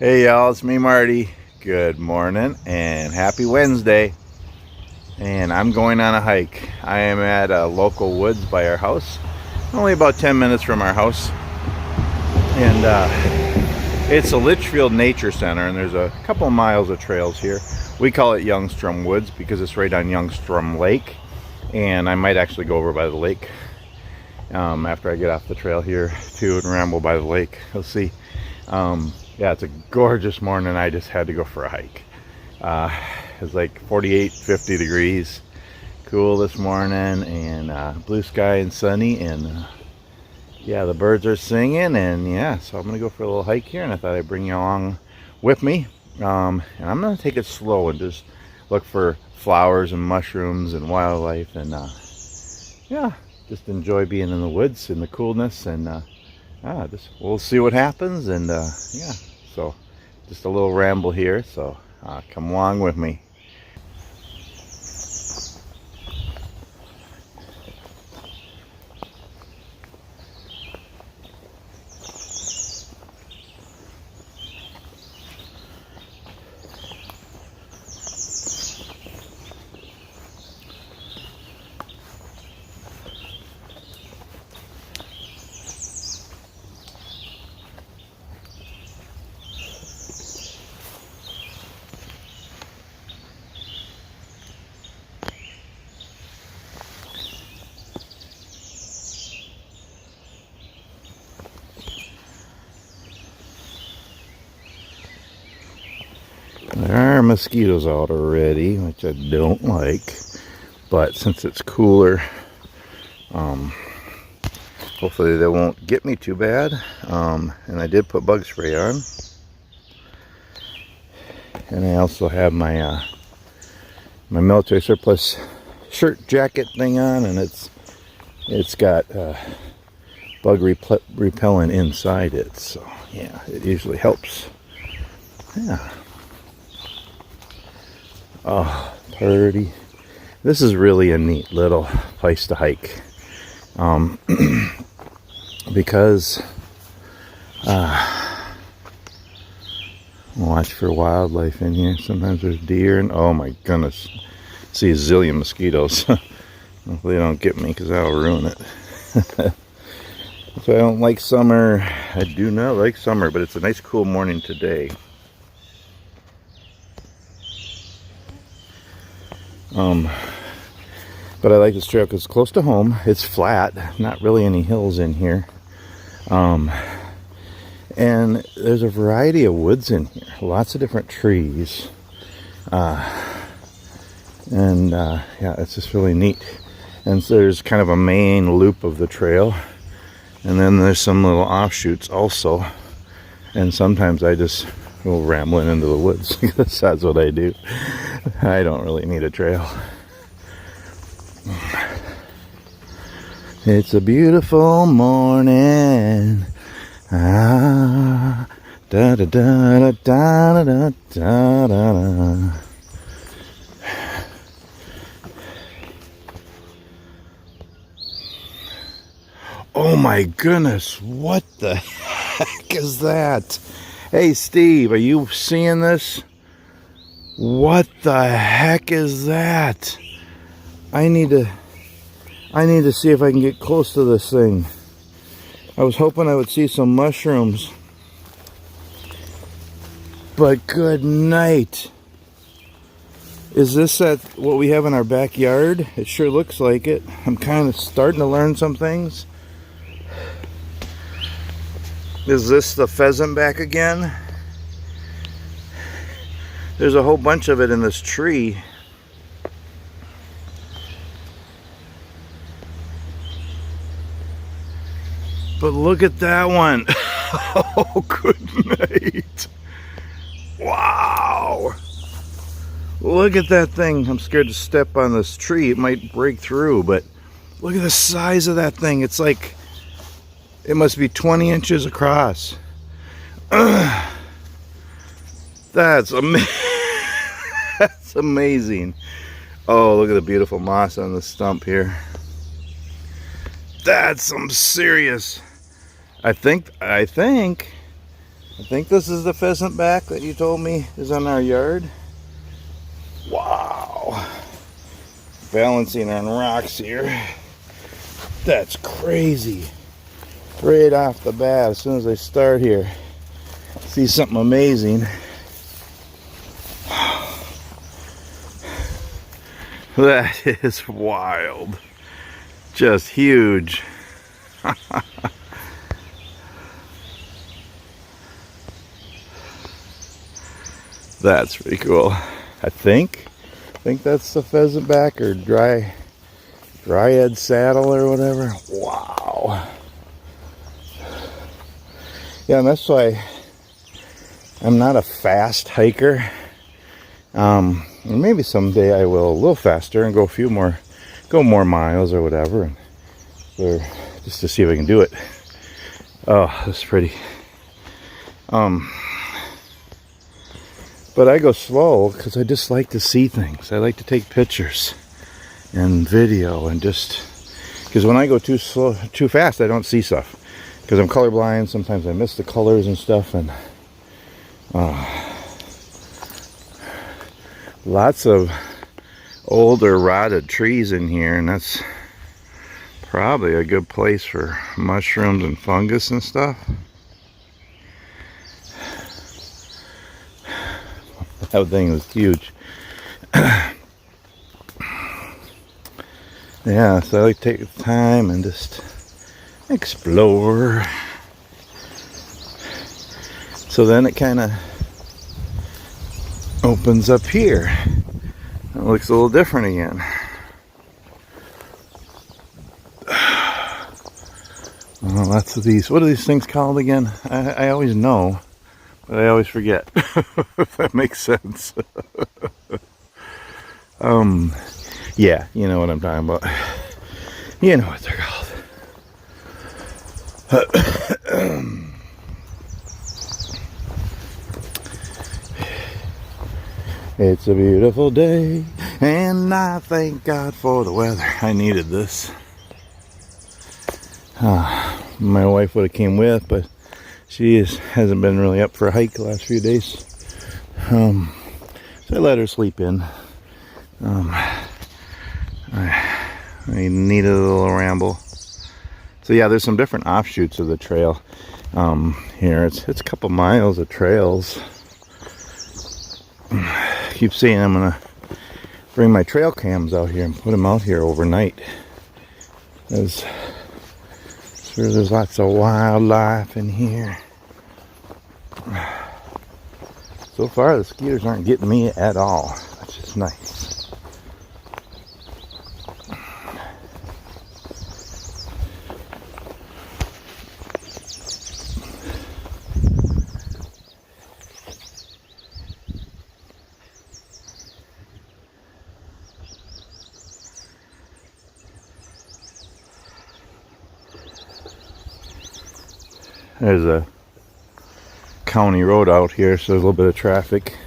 Hey y'all, it's me Marty. Good morning and happy Wednesday. And I'm going on a hike. I am at a local woods by our house, only about 10 minutes from our house. And it's a Litchfield Nature Center, and there's a couple miles of trails here. We call it Youngstrom Woods because it's right on Youngstrom Lake. And I might actually go over by the lake after I get off the trail here too and ramble by the lake. We'll see. Yeah, it's a gorgeous morning. I just had to go for a hike. It's like 48, 50 degrees. Cool this morning, and blue sky and sunny, and yeah, the birds are singing, and yeah, so I'm gonna go for a little hike here, and I thought I'd bring you along with me. And I'm gonna take it slow and just look for flowers and mushrooms and wildlife, and yeah, just enjoy being in the woods in the coolness, and we'll see what happens. And yeah, so just a little ramble here, so come along with me. There are mosquitoes out already, which I don't like, but since it's cooler, hopefully they won't get me too bad. And I did put bug spray on, and I also have my my military surplus shirt jacket thing on, and it's got bug repellent inside it, so yeah, it usually helps. Yeah. Oh, pretty. This is really a neat little place to hike. Because watch for wildlife in here. Sometimes there's deer, and oh my goodness, see a zillion mosquitoes. Hopefully they don't get me, because that'll ruin it. So I don't like summer. I do not like summer, but it's a nice cool morning today. But I like this trail because it's close to home. It's flat, not really any hills in here. And there's a variety of woods in here, lots of different trees. Yeah, it's just really neat. And so there's kind of a main loop of the trail, and then there's some little offshoots also. And sometimes I just go rambling into the woods because that's what I do. I don't really need a trail. It's a beautiful morning. Da da da da da da da da. Oh my goodness, what the heck is that? Hey Steve, are you seeing this? What the heck is that? I need to see if I can get close to this thing. I was hoping I would see some mushrooms. But good night. Is this what we have in our backyard? It sure looks like it. I'm kind of starting to learn some things. Is this the pheasant back again? There's a whole bunch of it in this tree. But look at that one. Oh, good night. Wow. Look at that thing. I'm scared to step on this tree. It might break through, but look at the size of that thing. It's like, it must be 20 inches across. That's amazing. That's amazing. Oh, look at the beautiful moss on the stump here. That's some serious. I think I think this is the pheasant back that you told me is on our yard. Wow. Balancing on rocks here. That's crazy. Right off the bat, as soon as I start here, see something amazing. That is wild. Just huge. That's pretty cool. I think that's the pheasant back or dryad saddle or whatever. Wow. Yeah, and that's why I'm not a fast hiker. And maybe someday I will a little faster and go more miles or whatever, or just to see if I can do it. Oh, that's pretty. But I go slow because I just like to see things. I like to take pictures and video, and just because when I go too fast, I don't see stuff because I'm colorblind. Sometimes I miss the colors and stuff, and lots of older rotted trees in here, and that's probably a good place for mushrooms and fungus and stuff. That thing was huge. Yeah, so I like to take the time and just explore. So then it kind of opens up here. It looks a little different again. Oh, lots of these. What are these things called again? I always know, but I always forget. If that makes sense. Yeah, you know what I'm talking about. You know what they're called. It's a beautiful day, and I thank God for the weather. I needed this. My wife would have came with, but she hasn't been really up for a hike the last few days. So I let her sleep in. I needed a little ramble. So yeah, there's some different offshoots of the trail here. It's a couple miles of trails. I keep saying I'm gonna bring my trail cams out here and put them out here overnight. There's lots of wildlife in here. So far, the mosquitoes aren't getting me at all, which is nice. There's a county road out here, so there's a little bit of traffic.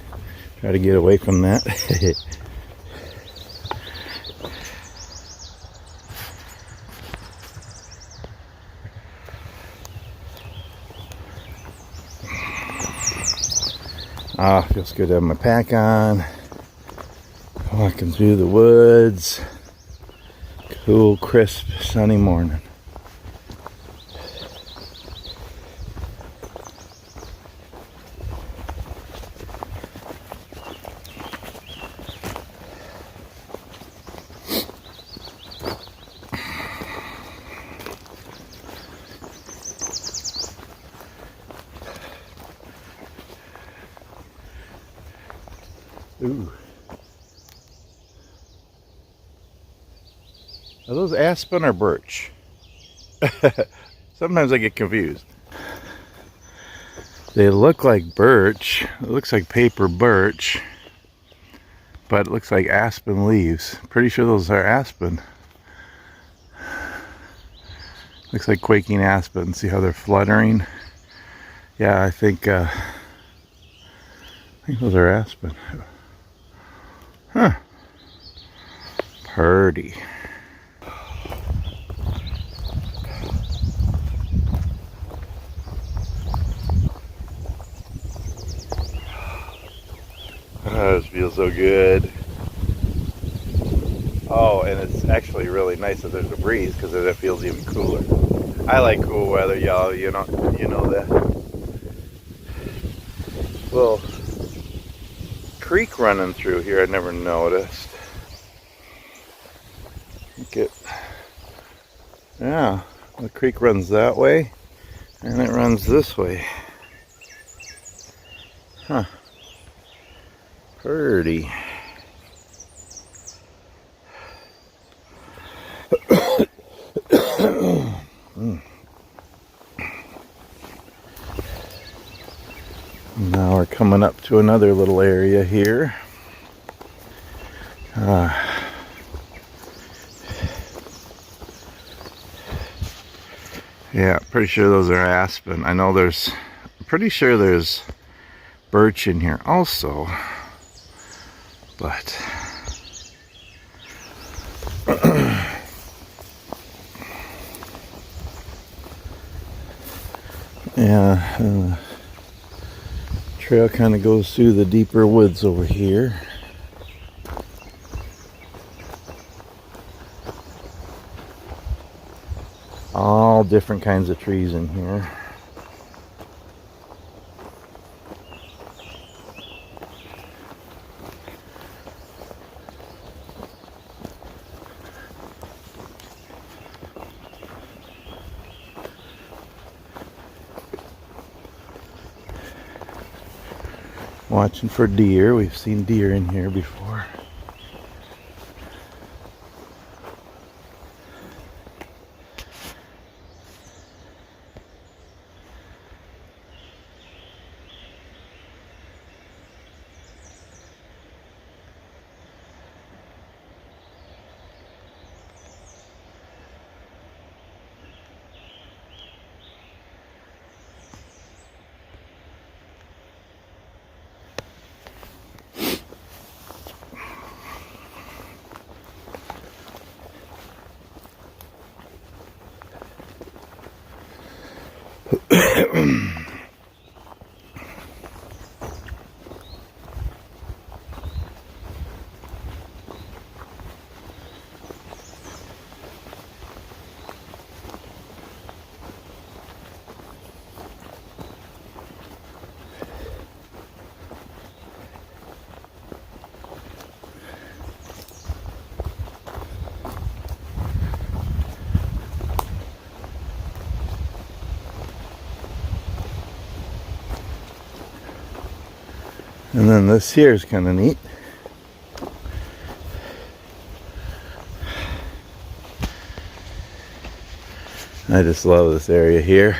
Try to get away from that. Feels good to have my pack on. Walking through the woods. Cool, crisp, sunny morning. Ooh. Are those aspen or birch? Sometimes I get confused. They look like birch. It looks like paper birch, but it looks like aspen leaves. Pretty sure those are aspen. Looks like quaking aspen. See how they're fluttering? Yeah, I think those are aspen. Huh. Pretty. feels so good. Oh, and it's actually really nice that there's a breeze because then it feels even cooler. I like cool weather, y'all. You know that. Little creek running through here. I never noticed. Look at, yeah, the creek runs that way, and it runs this way. Huh. Pretty. Now we're coming up to another little area here. Yeah, pretty sure those are aspen. I know I'm pretty sure there's birch in here also, but yeah, trail kind of goes through the deeper woods over here. All different kinds of trees in here. Watching for deer. We've seen deer in here before. And then this here is kind of neat. I just love this area here.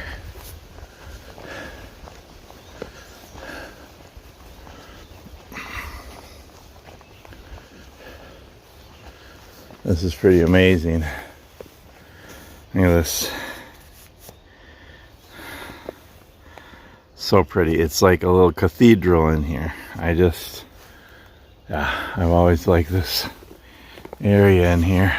This is pretty amazing. Look at this. So pretty. It's like a little cathedral in here. I've always liked this area in here.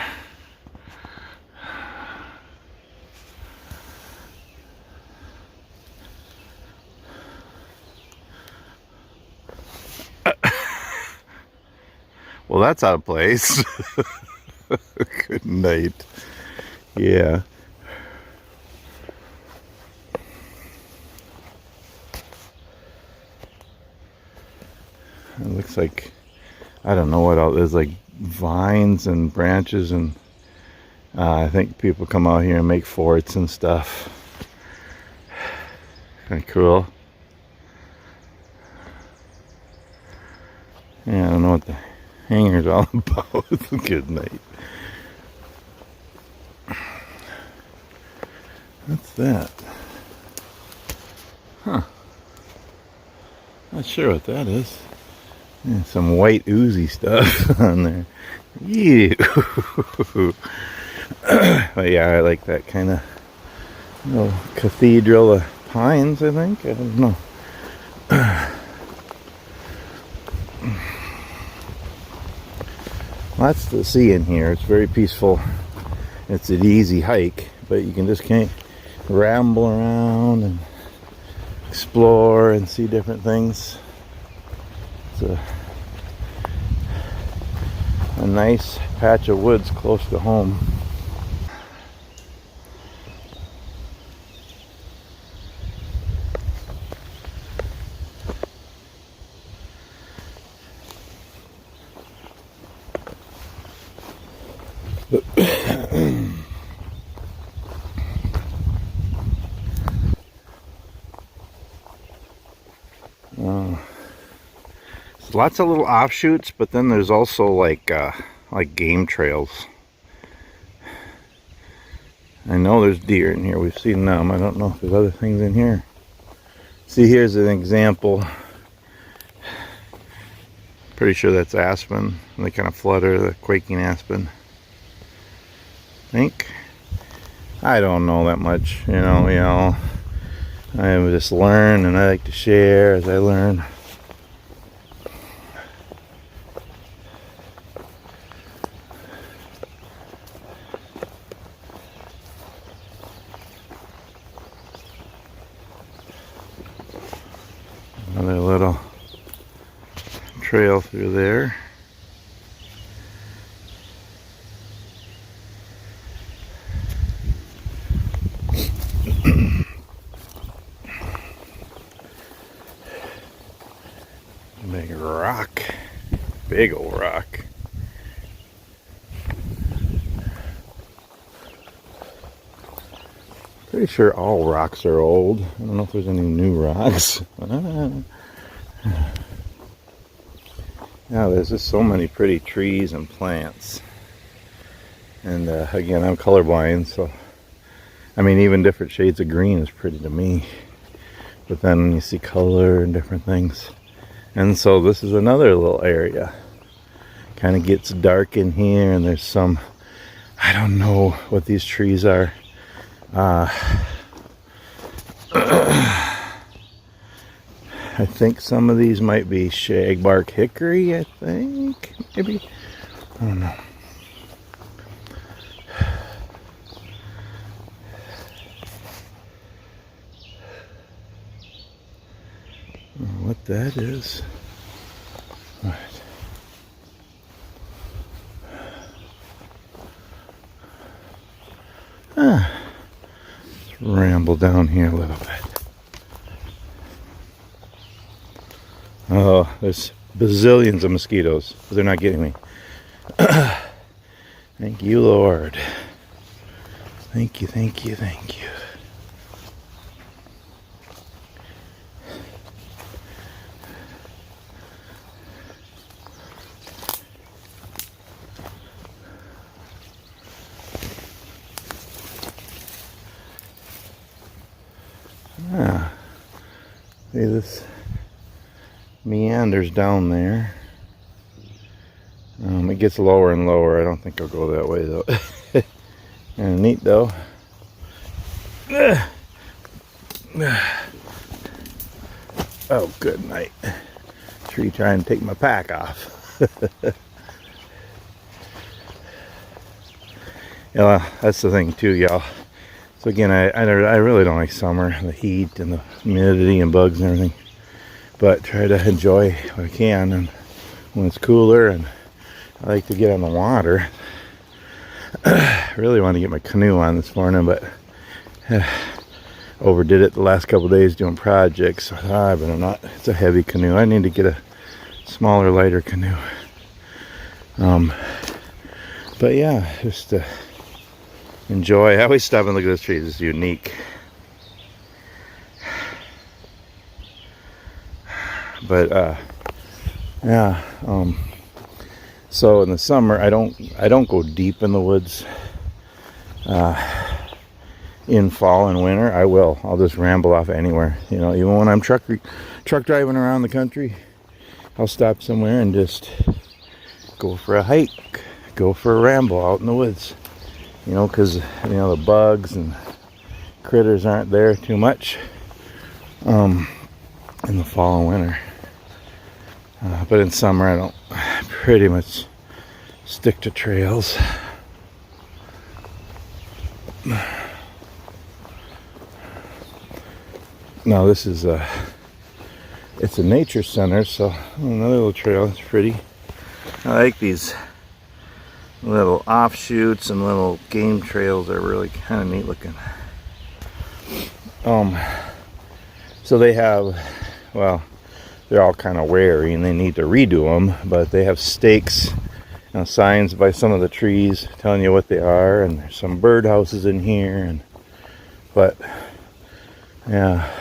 Well, that's out of place. Good night. Yeah. It looks like, I don't know what else. There's like vines and branches, and I think people come out here and make forts and stuff. Kind of cool. Yeah, I don't know what the hanger's all about. Good night. What's that? Huh. Not sure what that is. Yeah, some white oozy stuff on there. Ew. But yeah, I like that kind of little cathedral of pines, I think. I don't know. Lots to see in here. It's very peaceful. It's an easy hike, but you can just kind of ramble around and explore and see different things. It's a a nice patch of woods close to home. Lots of little offshoots, but then there's also like game trails. I know there's deer in here. We've seen them. I don't know if there's other things in here. See, here's an example. Pretty sure that's aspen. They kind of flutter, the quaking aspen. I think. I don't know that much. You know. I just learn, and I like to share as I learn. Another little trail through there. Big rock. Big old rock. Pretty sure all rocks are old. I don't know if there's any new rocks. Now there's just so many pretty trees and plants. And again, I'm colorblind, so I mean, even different shades of green is pretty to me. But then you see color and different things. And so this is another little area. Kind of gets dark in here, and there's some, I don't know what these trees are. I think some of these might be shagbark hickory, I think. Maybe. I don't know. I don't know what that is. All right. Let's ramble down here a little bit. Oh, there's bazillions of mosquitoes. They're not getting me. Thank you, Lord. Thank you, thank you, thank you. Ah, see, this meanders down there. It gets lower and lower. I don't think I'll go that way though. Kind of neat though. Oh, good night. Tree trying to take my pack off. Yeah, that's the thing too, y'all. So again, I really don't like summer, the heat and the humidity and bugs and everything. But try to enjoy what I can, and when it's cooler, and I like to get on the water. I really want to get my canoe on this morning, but overdid it the last couple of days doing projects. So I thought, I better not. It's a heavy canoe. I need to get a smaller, lighter canoe. But yeah, just to enjoy. I always stop and look at this tree. It's unique. But yeah. So in the summer, I don't go deep in the woods. In fall and winter, I will. I'll just ramble off anywhere. You know, even when I'm truck driving around the country, I'll stop somewhere and just go for a hike, go for a ramble out in the woods. You know, because you know the bugs and critters aren't there too much in the fall and winter. But in summer, I don't pretty much stick to trails. Now this is it's a nature center, so another little trail. It's pretty. I like these Little offshoots and little game trails are really kind of neat looking. So they have, well, they're all kind of wary and they need to redo them, but they have stakes and signs by some of the trees telling you what they are, and there's some bird houses in here, but yeah.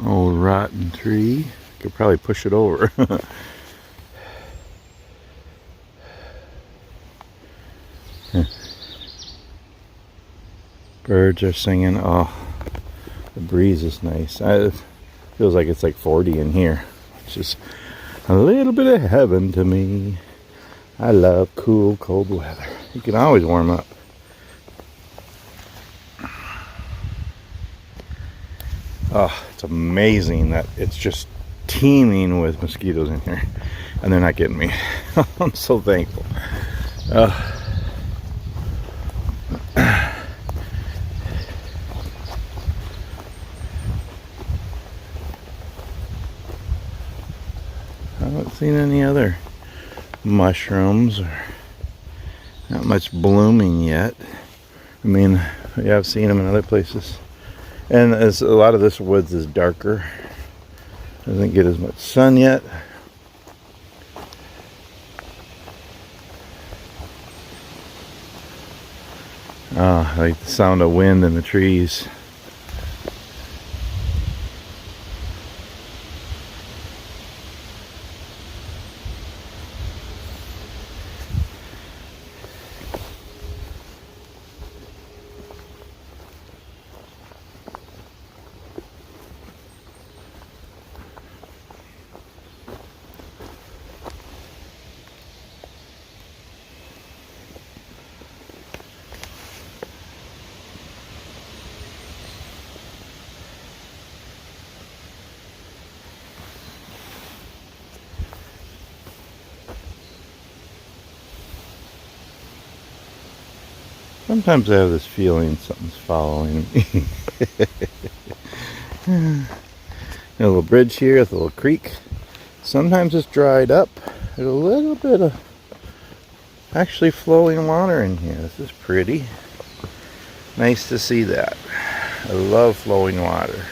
Old rotten tree. Could probably push it over. Birds are singing. Oh, the breeze is nice. It feels like it's like 40 in here. It's just a little bit of heaven to me. I love cool, cold weather. You can always warm up. Oh, it's amazing that it's just teeming with mosquitoes in here, and they're not getting me. I'm so thankful. I haven't seen any other mushrooms, or not much blooming yet. I mean, yeah, I've seen them in other places. And as a lot of this woods is darker, doesn't get as much sun yet. I like the sound of wind in the trees. Sometimes I have this feeling something's following me. A little bridge here with a little creek. Sometimes it's dried up. There's a little bit of actually flowing water in here. This is pretty. Nice to see that. I love flowing water.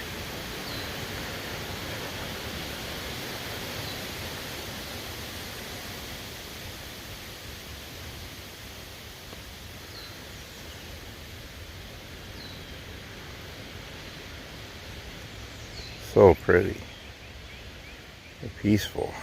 So pretty. So peaceful.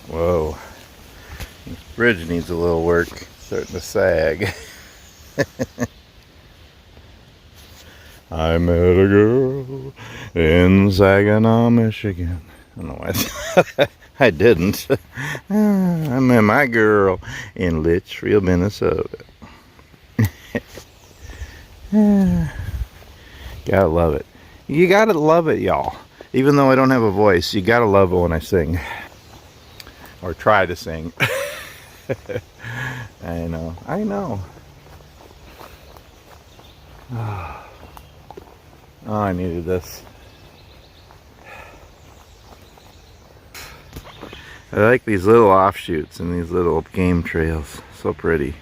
Whoa. This bridge needs a little work. It's starting to sag. I met a girl in Saginaw, Michigan. I don't know why I didn't. I met my girl in Litchfield, Minnesota. Gotta love it. You gotta love it, y'all. Even though I don't have a voice, you gotta love it when I sing. Or try to sing. I know. Oh, I needed this. I like these little offshoots and these little game trails. So pretty.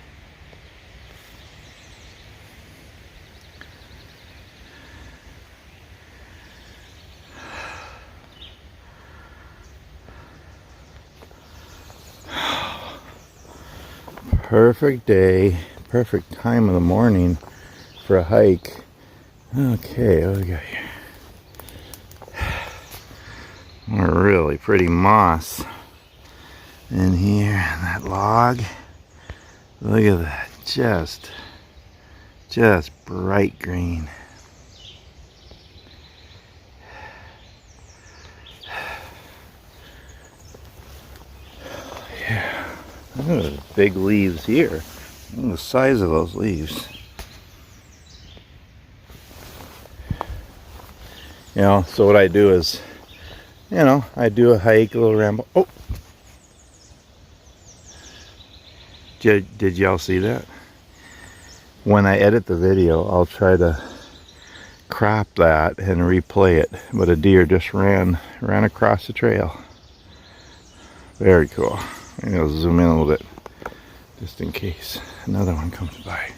Perfect day, perfect time of the morning for a hike. Okay, what do we got here? Really pretty moss in here, and that log. Look at that, just bright green. Ooh, big leaves here. Look at the size of those leaves. You know, so what I do is, you know, I do a hike, a little ramble. Oh! Did y'all see that? When I edit the video, I'll try to crop that and replay it. But a deer just ran across the trail. Very cool. Maybe I'll zoom in a little bit, just in case another one comes by.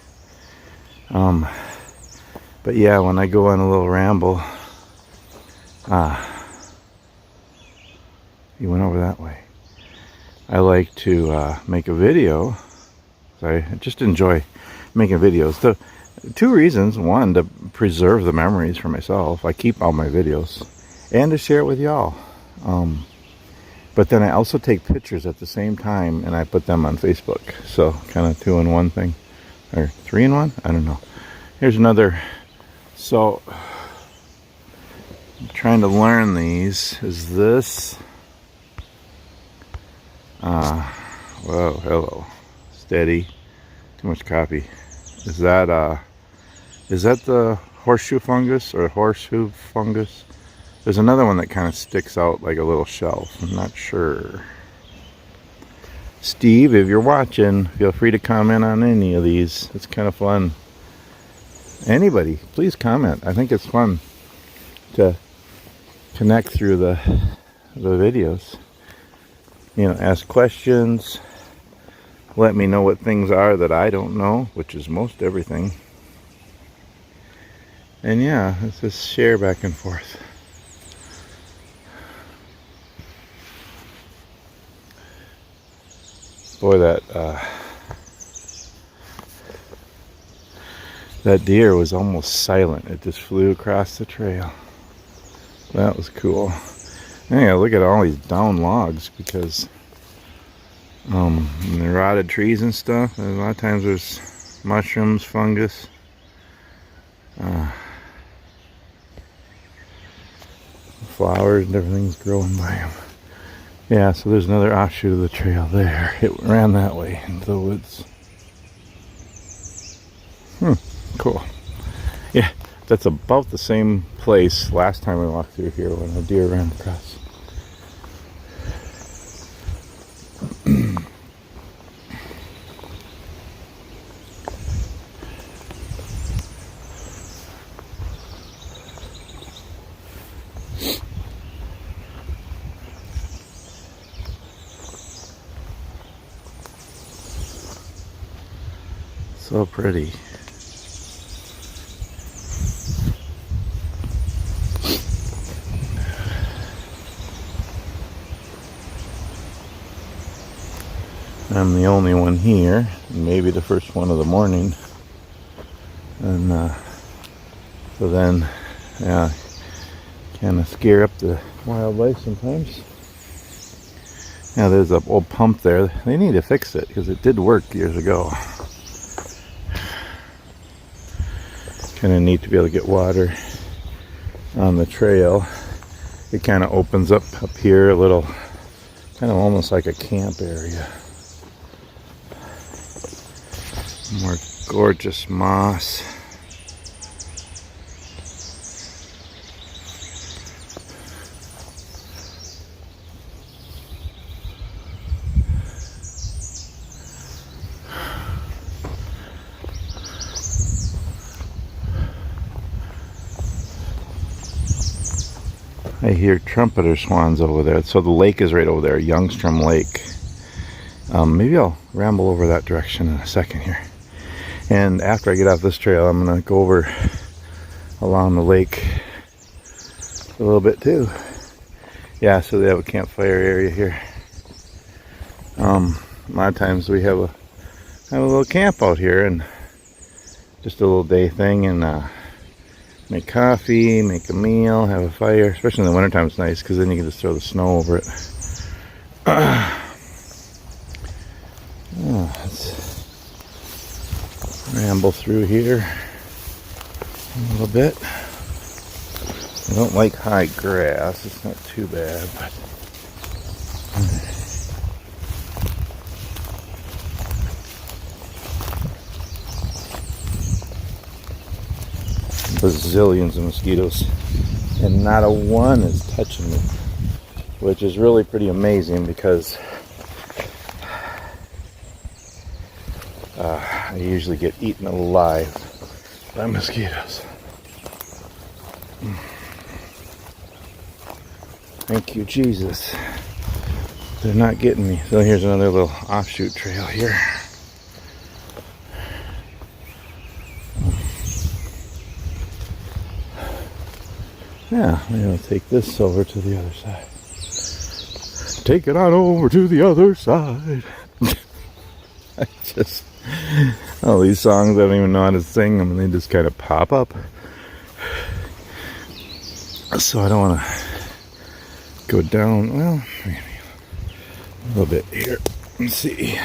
But yeah, when I go on a little ramble, you went over that way. I like to make a video. I just enjoy making videos. The two reasons: one, to preserve the memories for myself. I keep all my videos, and to share it with y'all. But then I also take pictures at the same time, and I put them on Facebook. So kind of 2-in-1 thing, or 3-in-1. I don't know. Here's another. So I'm trying to learn these. Is this? Whoa, hello. Steady. Too much copy. Is that the horseshoe fungus or horseshoe fungus? There's another one that kind of sticks out like a little shelf. I'm not sure. Steve, if you're watching, feel free to comment on any of these. It's kind of fun. Anybody, please comment. I think it's fun to connect through the videos. You know, ask questions. Let me know what things are that I don't know, which is most everything. And yeah, let's just share back and forth. Boy, that deer was almost silent. It just flew across the trail. That was cool. Yeah, look at all these down logs because the rotted trees and stuff. A lot of times there's mushrooms, fungus. Flowers and everything's growing by them. Yeah, so there's another offshoot of the trail there. It ran that way into the woods. Cool. Yeah, that's about the same place last time we walked through here when a deer ran across. So pretty. I'm the only one here, maybe the first one of the morning. And so then, yeah, kind of scare up the wildlife sometimes. Yeah, there's an old pump there. They need to fix it because it did work years ago. Kind of neat to be able to get water on the trail. It kind of opens up here a little, kind of almost like a camp area. More gorgeous moss. I hear trumpeter swans over there. So the lake is right over there, Youngstrom Lake. Maybe I'll ramble over that direction in a second here. And after I get off this trail, I'm going to go over along the lake a little bit too. Yeah, so they have a campfire area here. A lot of times we have a little camp out here and just a little day thing, and make coffee, make a meal, have a fire. Especially in the wintertime, it's nice because then you can just throw the snow over it. Let's ramble through here a little bit. I don't like high grass. It's not too bad, but bazillions of mosquitoes, and not a one is touching me, which is really pretty amazing because I usually get eaten alive by mosquitoes. Thank you, Jesus. They're not getting me. So here's another little offshoot trail here. Yeah, I'm going to take this over to the other side. Take it on over to the other side. I just, all these songs I don't even know how to sing them, and they just kind of pop up. So I don't want to go down, well, maybe a little bit here. Let's see.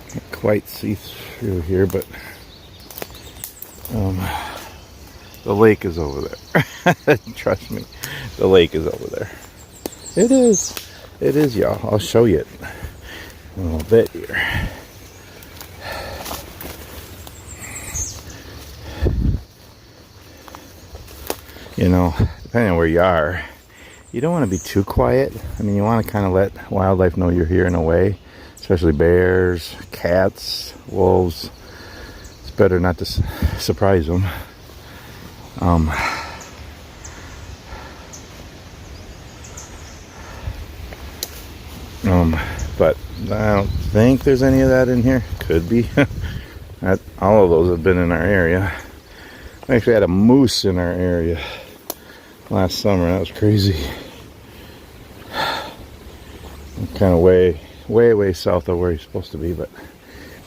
Can't quite see through here, but the lake is over there. Trust me, the lake is over there. It is. It is, y'all. I'll show you it in a little bit here. You know, depending on where you are, you don't want to be too quiet. I mean, you want to kind of let wildlife know you're here in a way, especially bears, cats, wolves. It's better not to surprise them. But I don't think there's any of that in here. Could be. All of those have been in our area. We actually had a moose in our area last summer. That was crazy. Kind of way south of where he's supposed to be, but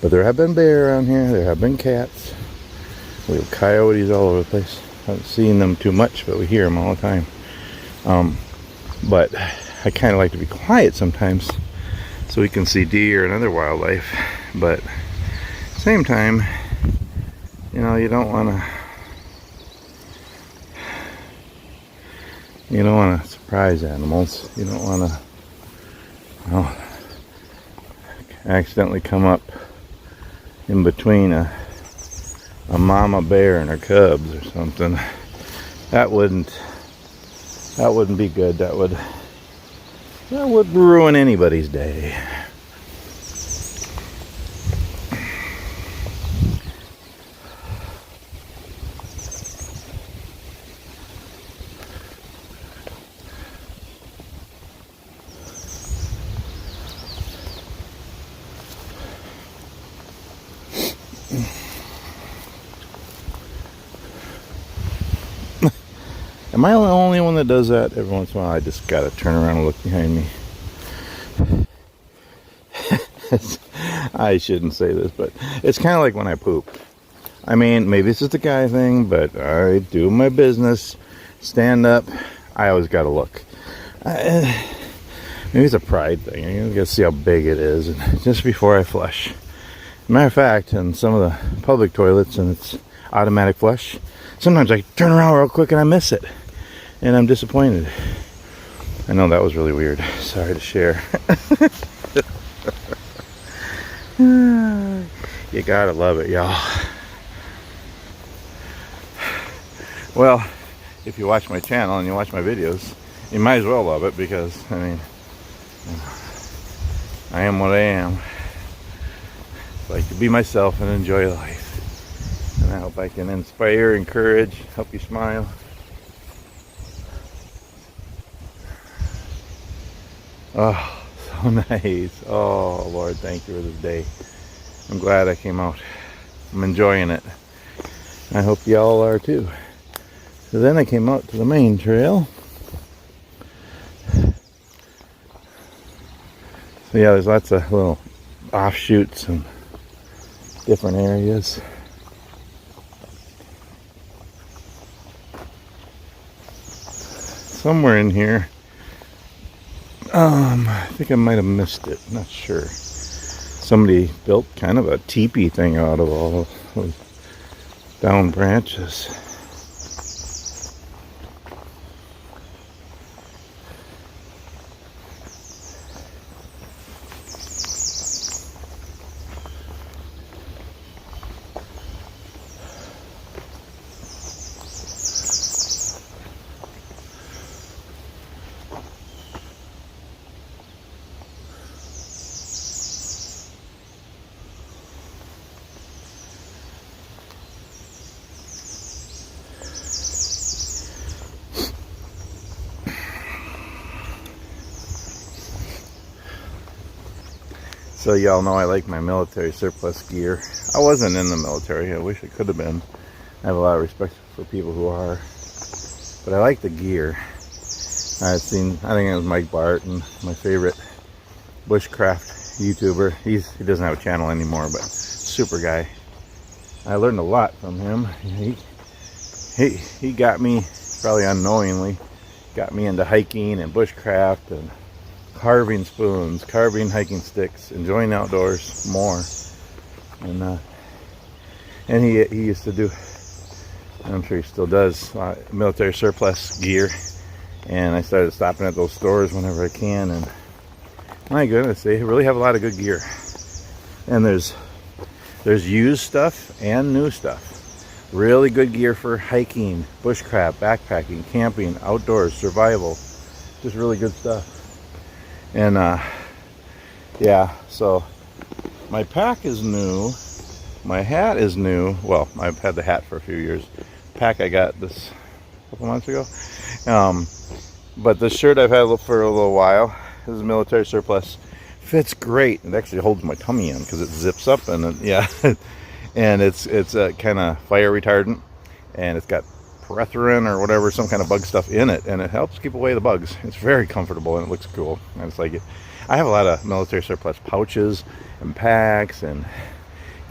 there have been bear around here. There have been cats. We have coyotes all over the place. I haven't seen them too much, but we hear them all the time. But I kind of like to be quiet sometimes so we can see deer and other wildlife. But at the same time, you know, you don't want to surprise animals. You don't want to, well, accidentally come up in between a mama bear and her cubs or something. That wouldn't be good. That would ruin anybody's day. Am I the only one that does that? Every once in a while I just gotta turn around and look behind me. I shouldn't say this, but it's kind of like when I poop. I mean, maybe it's just a guy thing, but I do my business, stand up, I always gotta look. Maybe it's a pride thing. You gotta see how big it is, and just before I flush. Matter of fact, in some of the public toilets, and it's automatic flush, sometimes I turn around real quick and I miss it, and I'm disappointed. I know that was really weird. Sorry to share. You gotta love it, y'all. Well, if you watch my channel and you watch my videos, you might as well love it, because, I mean, I am what I am. I like to be myself and enjoy life. And I hope I can inspire, encourage, help you smile. Oh, so nice. Oh, Lord, thank you for this day. I'm glad I came out. I'm enjoying it. I hope y'all are too. So then I came out to the main trail. So yeah, there's lots of little offshoots and different areas. Somewhere in here, I think I might have missed it, not sure. Somebody built kind of a teepee thing out of all those down branches. So y'all know I like my military surplus gear. I wasn't in the military. I wish I could have been. I have a lot of respect for people who are. But I like the gear. I think it was Mike Barton, my favorite bushcraft YouTuber. He doesn't have a channel anymore, but super guy. I learned a lot from him. He got me, probably unknowingly, got me into hiking and bushcraft and carving spoons, carving hiking sticks, enjoying the outdoors more. And he used to do, I'm sure he still does, military surplus gear. And I started stopping at those stores whenever I can, and my goodness, they really have a lot of good gear. And there's used stuff and new stuff. Really good gear for hiking, bushcraft, backpacking, camping, outdoors, survival. Just really good stuff. And yeah, so my pack is new. My hat is new. Well, I've had the hat for a few years. Pack I got this a couple months ago. But the shirt I've had for a little while. This is military surplus. Fits great. It actually holds my tummy in because it zips up, and yeah, and it's kind of fire retardant, and it's got pyrethrin or whatever, some kind of bug stuff in it, and it helps keep away the bugs. It's very comfortable and it looks cool. And it's like I have a lot of military surplus pouches and packs and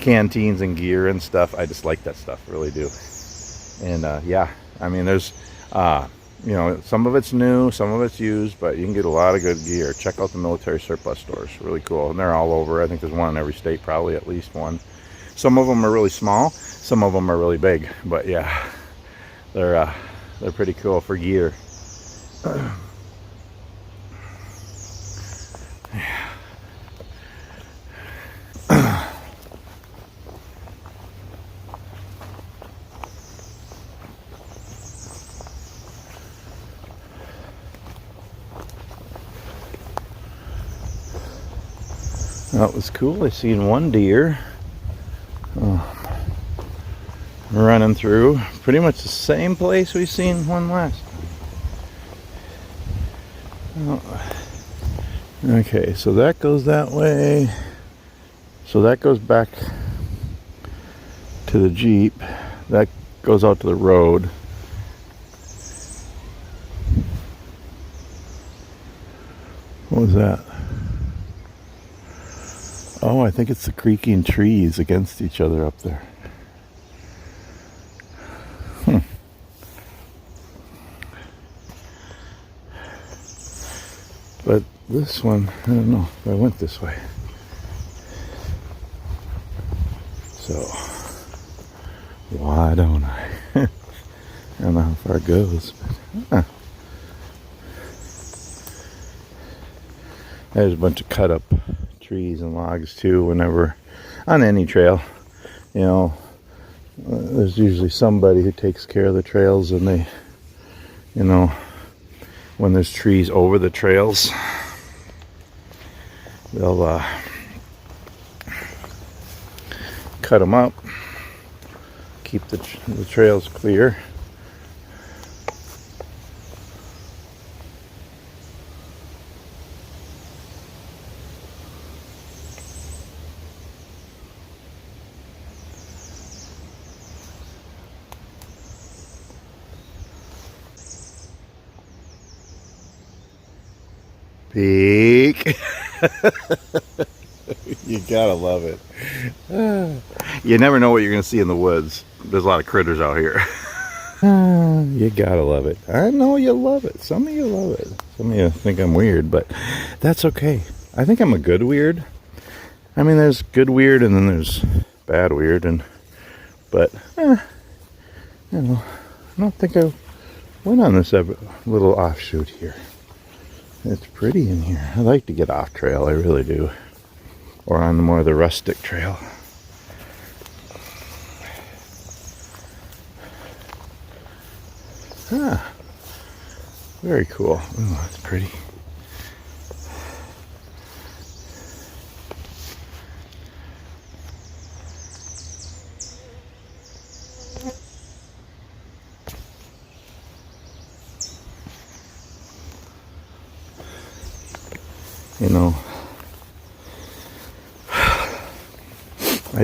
canteens and gear and stuff. I just like that stuff, really do. And yeah, I mean, there's you know, some of it's new, some of it's used, but you can get a lot of good gear. Check out the military surplus stores. Really cool. And they're all over. I think there's one in every state, probably at least one. Some of them are really small, some of them are really big, but yeah, they're pretty cool for gear. That was cool. I seen one deer running through pretty much the same place we seen one last time. Okay, so that goes that way. So that goes back to the Jeep. That goes out to the road. What was that? Oh, I think it's the creaking trees against each other up there. But this one, I don't know if I went this way. So, why don't I? I don't know how far it goes, but there's a bunch of cut up trees and logs too. Whenever on any trail, you know, there's usually somebody who takes care of the trails, and they, you know, when there's trees over the trails, they'll cut them up, keep the trails clear. Peek. You gotta love it. You never know what you're gonna see in the woods. There's a lot of critters out here. You gotta love it. I know you love it. Some of you love it. Some of you think I'm weird, but that's okay. I think I'm a good weird. I mean, there's good weird and then there's bad weird, but you know, I don't think I went on this little offshoot here. It's pretty in here. I like to get off trail, I really do. Or on more of the rustic trail. Ah, very cool. Oh, that's pretty. You know,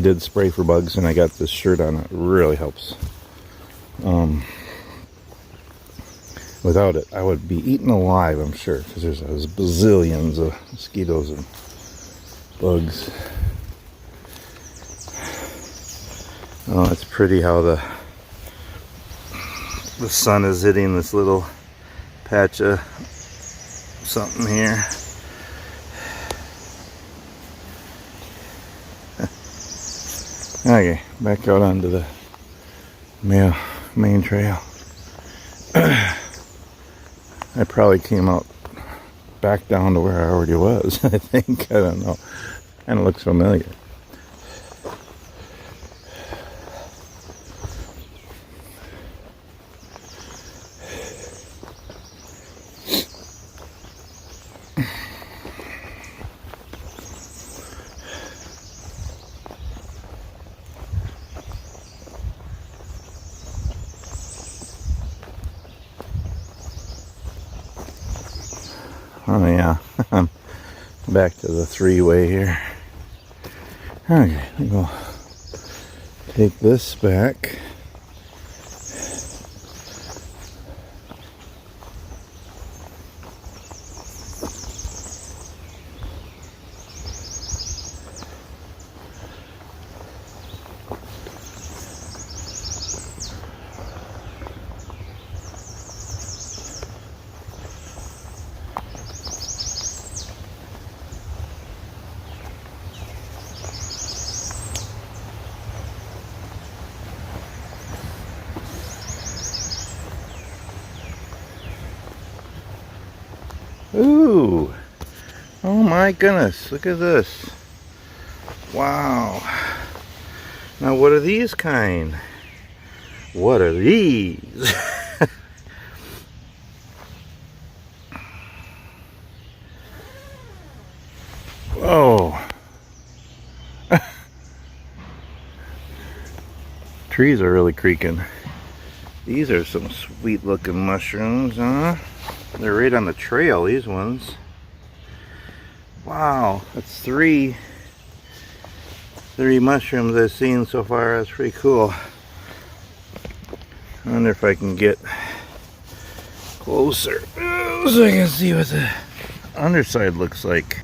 did spray for bugs, and I got this shirt on. It really helps. Without it, I would be eaten alive, I'm sure, because there's bazillions of mosquitoes and bugs. Oh, it's pretty how the sun is hitting this little patch of something here. Okay, back out onto the main trail. I probably came out back down to where I already was, I think. I don't know. Kind of looks familiar. Oh yeah, I'm back to the three-way here. Okay, we'll take this back. Ooh, oh my goodness, look at this. Wow. Now what are these kind? What are these? Whoa. Trees are really creaking. These are some sweet looking mushrooms, huh? They're right on the trail, these ones. Wow, that's three mushrooms I've seen so far. That's pretty cool. I wonder if I can get closer so I can see what the underside looks like.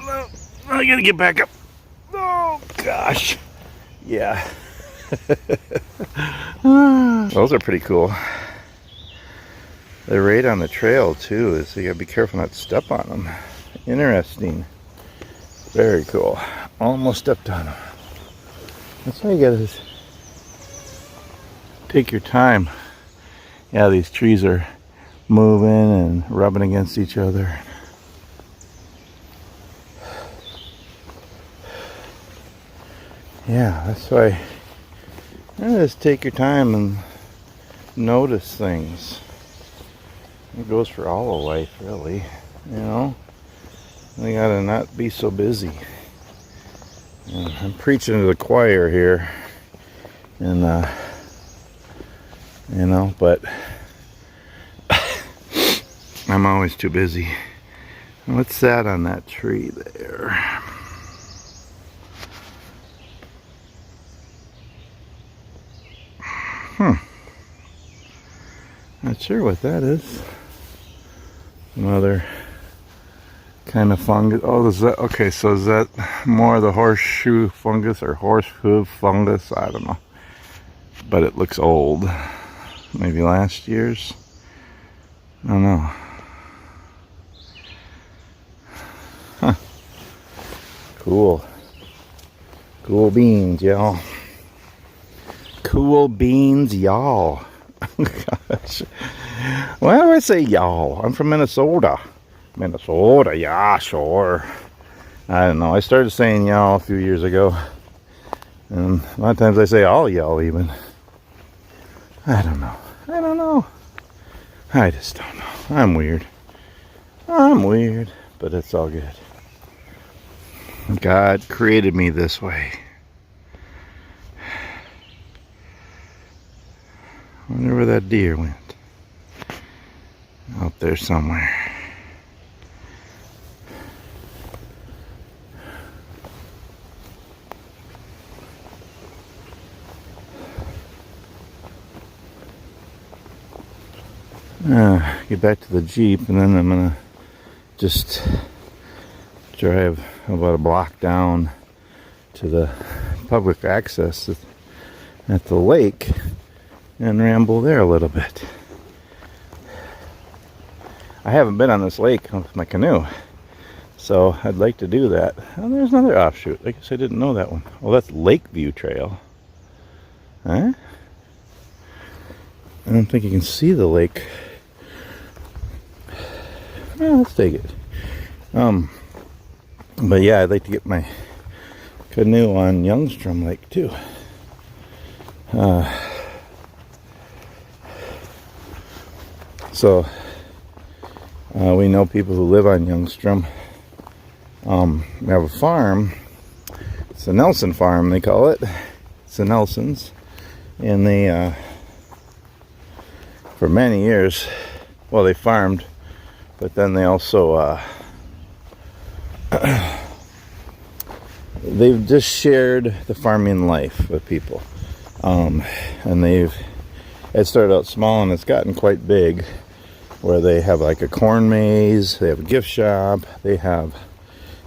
No, I gotta get back up. Oh gosh. Yeah. Those are pretty cool. They're right on the trail too, so you gotta be careful not to step on them. Interesting. Very cool. Almost stepped on them. That's why you gotta take your time. Yeah, these trees are moving and rubbing against each other. Yeah, that's why just take your time and notice things. It goes for all of life, really. You know, we gotta not be so busy. And I'm preaching to the choir here, and you know, but I'm always too busy. What's that on that tree there? Not sure what that is. Another kind of fungus. Oh, is that okay? So is that more of the horseshoe fungus or horse hoof fungus? I don't know. But it looks old. Maybe last year's. I don't know. Huh. Cool. Cool beans, y'all. Cool beans, y'all. Gosh. Why do I say y'all? I'm from Minnesota. Minnesota, yeah, sure. I don't know. I started saying y'all a few years ago. And a lot of times I say all y'all even. I don't know. I don't know. I just don't know. I'm weird. I'm weird. But it's all good. God created me this way. I wonder where that deer went. Out there somewhere. get back to the Jeep, and then I'm gonna just drive about a block down to the public access at the lake and ramble there a little bit. I haven't been on this lake with my canoe, so I'd like to do that. Oh, there's another offshoot. I guess I didn't know that one. Well, that's Lakeview Trail. Huh? I don't think you can see the lake. Well, let's take it. But yeah, I'd like to get my canoe on Youngstrom Lake too. So we know people who live on Youngstrom. We have a farm. It's the Nelson farm, they call it. It's the Nelsons. And they, for many years, well, they farmed, but then they also, they've just shared the farming life with people. And it started out small and it's gotten quite big, where they have like a corn maze, they have a gift shop, they have,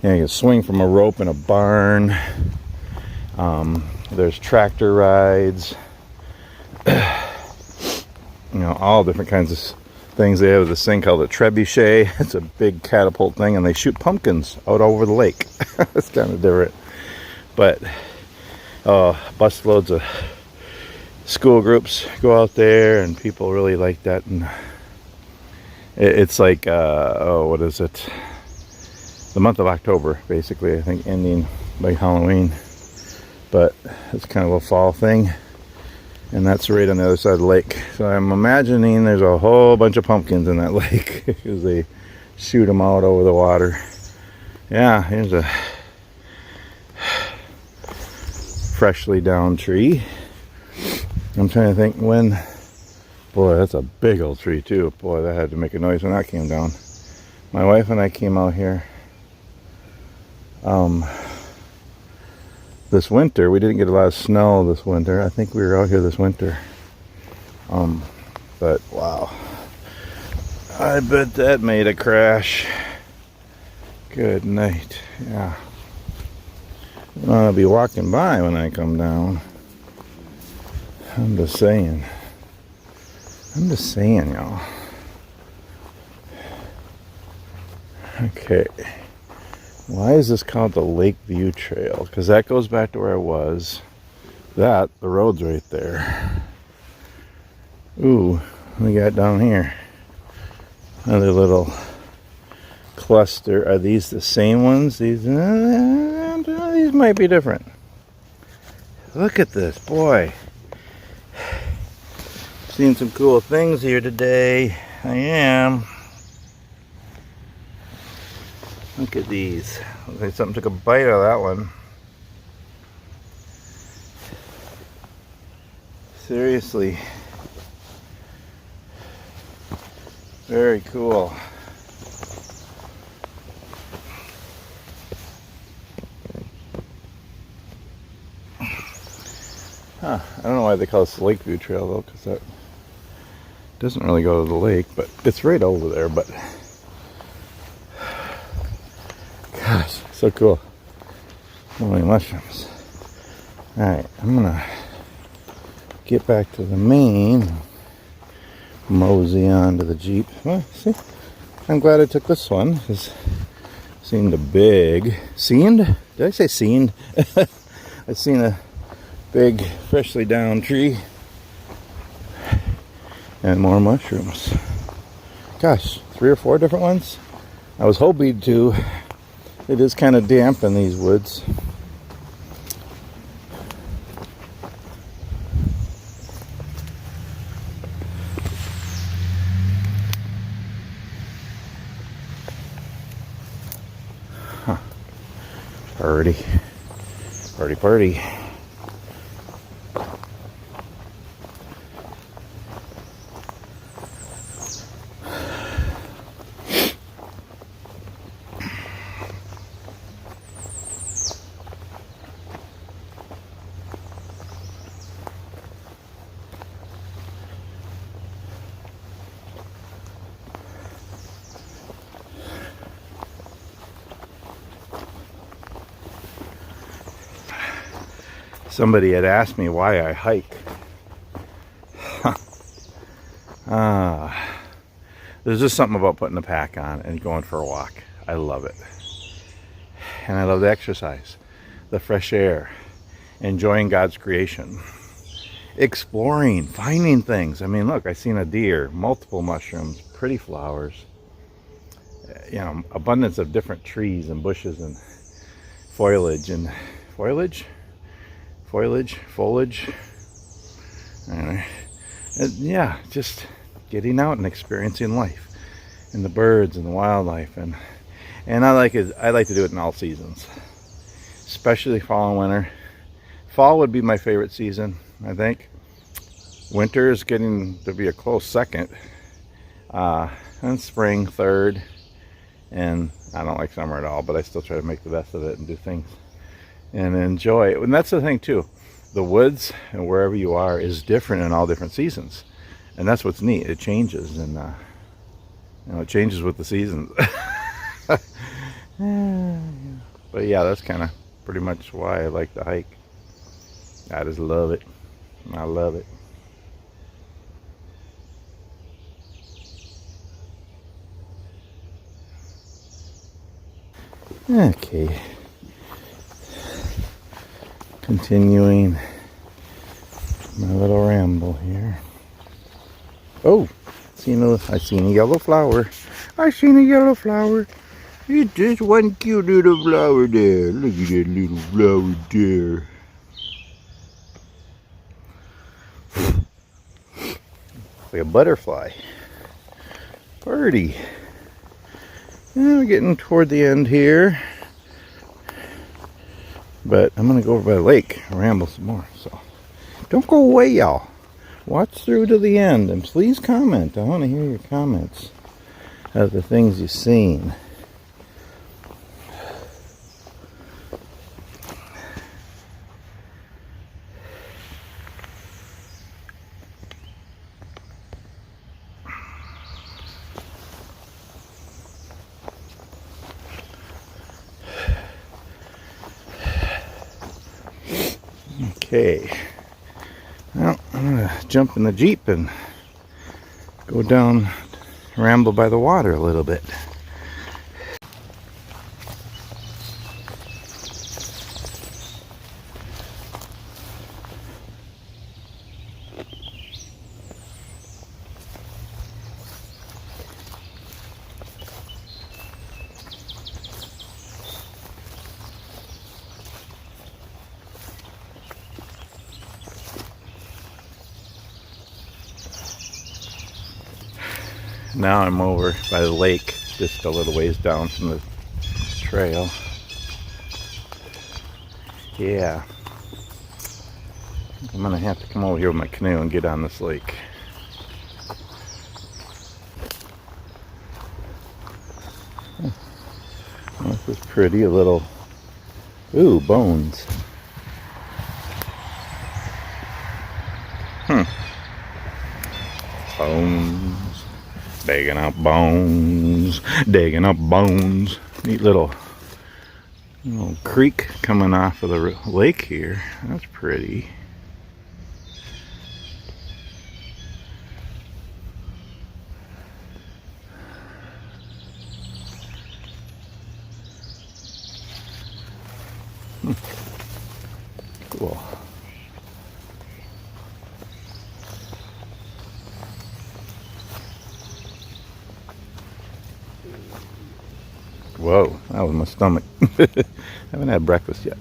you can swing from a rope in a barn. There's tractor rides, all different kinds of things. They have this thing called a trebuchet. It's a big catapult thing, and they shoot pumpkins out over the lake. It's kind of different, but busloads of school groups go out there, and people really like that. And it's like what is it? The month of October, basically. I think ending by Halloween, but it's kind of a fall thing. And that's right on the other side of the lake. So I'm imagining there's a whole bunch of pumpkins in that lake because they shoot them out over the water. Yeah, here's a freshly downed tree. I'm trying to think when. Boy, that's a big old tree too. Boy, that had to make a noise when that came down. My wife and I came out here this winter. We didn't get a lot of snow this winter. I think we were out here this winter. But wow, I bet that made a crash. Good night. Yeah, I'll be walking by when I come down. I'm just saying, y'all. Okay. Why is this called the Lakeview Trail? Because that goes back to where I was. The road's right there. Ooh, what we got down here? Another little cluster. Are these the same ones? These might be different. Look at this, boy. Seen some cool things here today. I am. Look at these. Looks like something took a bite out of that one. Seriously. Very cool. Huh. I don't know why they call this the Lakeview Trail though, because that doesn't really go to the lake, but it's right over there. But gosh, so cool. Holy mushrooms. Alright, I'm gonna get back to the main, mosey on to the Jeep. Well, see, I'm glad I took this one, because it seemed Did I say seen? I seen a big, freshly downed tree. And more mushrooms. Gosh, 3 or 4 different ones? I was hoping to. It is kind of damp in these woods. Huh. Party. Party, party. Somebody had asked me why I hike. There's just something about putting a pack on and going for a walk. I love it. And I love the exercise, the fresh air, enjoying God's creation, exploring, finding things. I mean, look, I seen a deer, multiple mushrooms, pretty flowers, you know, abundance of different trees and bushes and foliage. Anyway, yeah, just getting out and experiencing life and the birds and the wildlife, and I like to do it in all seasons, especially fall and winter. Fall would be my favorite season, I think. Winter is getting to be a close second, and spring third, and I don't like summer at all, but I still try to make the best of it and do things and enjoy it. And that's the thing too, the woods and wherever you are is different in all different seasons, and that's what's neat. It changes, and you know, it changes with the seasons. But yeah, that's kind of pretty much why I like to hike. I just love it. I love it. Okay, continuing my little ramble here. Oh, I seen a yellow flower. I seen a yellow flower. It's just one cute little flower there. Look at that little flower there. Like a butterfly. Birdie. Yeah, we're getting toward the end here. But I'm going to go over by the lake and ramble some more. So don't go away, y'all. Watch through to the end, and please comment. I want to hear your comments of the things you've seen. Okay, well, I'm going to jump in the Jeep and go down, ramble by the water a little bit. Now I'm over by the lake, just a little ways down from the trail. Yeah. I'm gonna have to come over here with my canoe and get on this lake. Well, this is pretty, a little, ooh, bones. Bones. Digging up bones. Digging up bones. Neat little creek coming off of the lake here. That's pretty. Cool. Whoa, that was my stomach. Haven't had breakfast yet.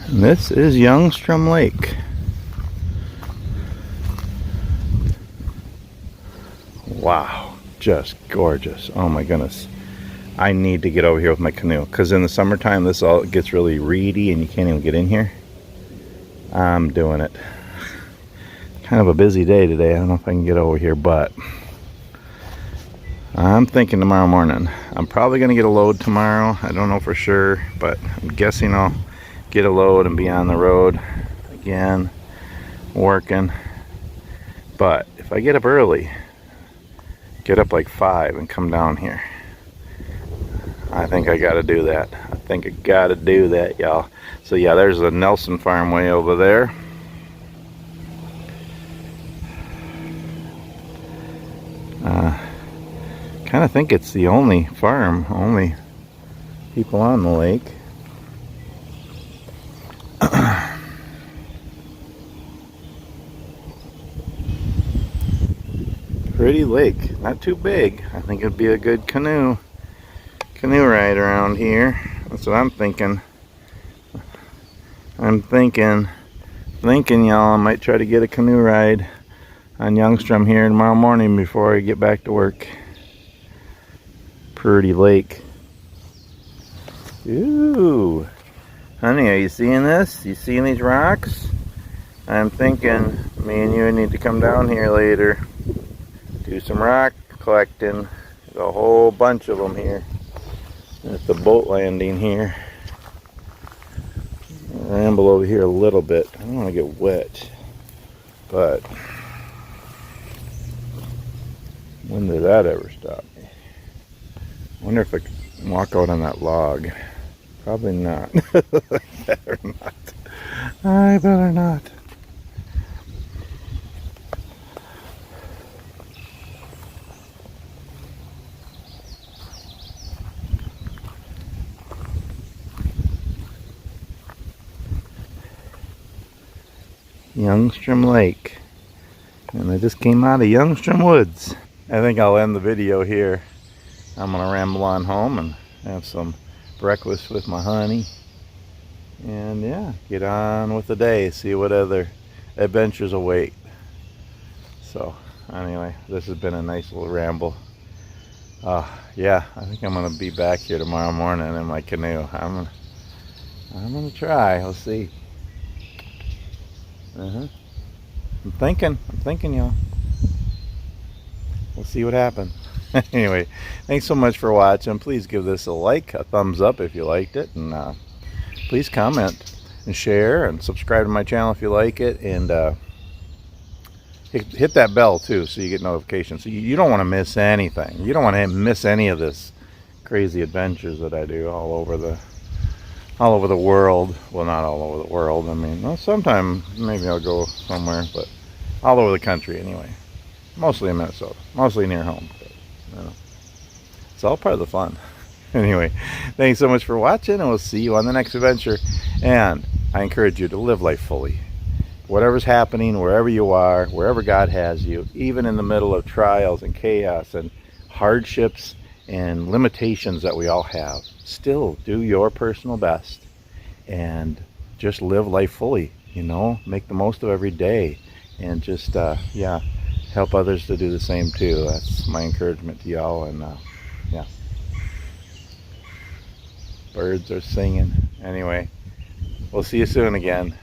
And this is Youngstrom Lake. Wow, just gorgeous. Oh my goodness. I need to get over here with my canoe, because in the summertime this all gets really reedy and you can't even get in here. I'm doing it. Kind of a busy day today. I don't know if I can get over here, but I'm thinking tomorrow morning. I'm probably going to get a load tomorrow. I don't know for sure, but I'm guessing I'll get a load and be on the road again, working. But if I get up early, get up like 5 and come down here, I think I gotta do that. I think I gotta do that, y'all. So yeah, there's the Nelson farm way over there. Kind of think it's the only farm, only people on the lake. Pretty lake, not too big. I think it'd be a good canoe ride around here. That's what I'm thinking. I'm thinking, y'all, I might try to get a canoe ride on Youngstrom here tomorrow morning before I get back to work. Pretty lake. Ooh, honey, are you seeing this? You seeing these rocks? I'm thinking me and you need to come down here later, do some rock collecting. There's a whole bunch of them here at the boat landing here. Ramble over here a little bit. I don't want to get wet, but when did that ever stop me? I wonder if I can walk out on that log. Probably not. Better not. I better not. Youngstrom Lake. And I just came out of Youngstrom Woods. I think I'll end the video here. I'm gonna ramble on home and have some breakfast with my honey. And yeah, get on with the day, see what other adventures await. So anyway, this has been a nice little ramble. Yeah, I think I'm gonna be back here tomorrow morning in my canoe. I'm gonna try. We'll see. I'm thinking, y'all. We'll see what happens. Anyway, thanks so much for watching. Please give this a like, a thumbs up if you liked it, and please comment and share and subscribe to my channel if you like it, and hit that bell too so you get notifications. So you don't want to miss anything. You don't want to miss any of this crazy adventures that I do all over the world. Well, not all over the world. I mean, well, sometime maybe I'll go somewhere, but all over the country anyway. Mostly in Minnesota, mostly near home. But, you know, it's all part of the fun. Anyway, thanks so much for watching, and we'll see you on the next adventure. And I encourage you to live life fully. Whatever's happening, wherever you are, wherever God has you, even in the middle of trials and chaos and hardships and limitations that we all have, still do your personal best and just live life fully, you know, make the most of every day, and just yeah, help others to do the same too. That's my encouragement to y'all. And yeah, birds are singing. Anyway, we'll see you soon again.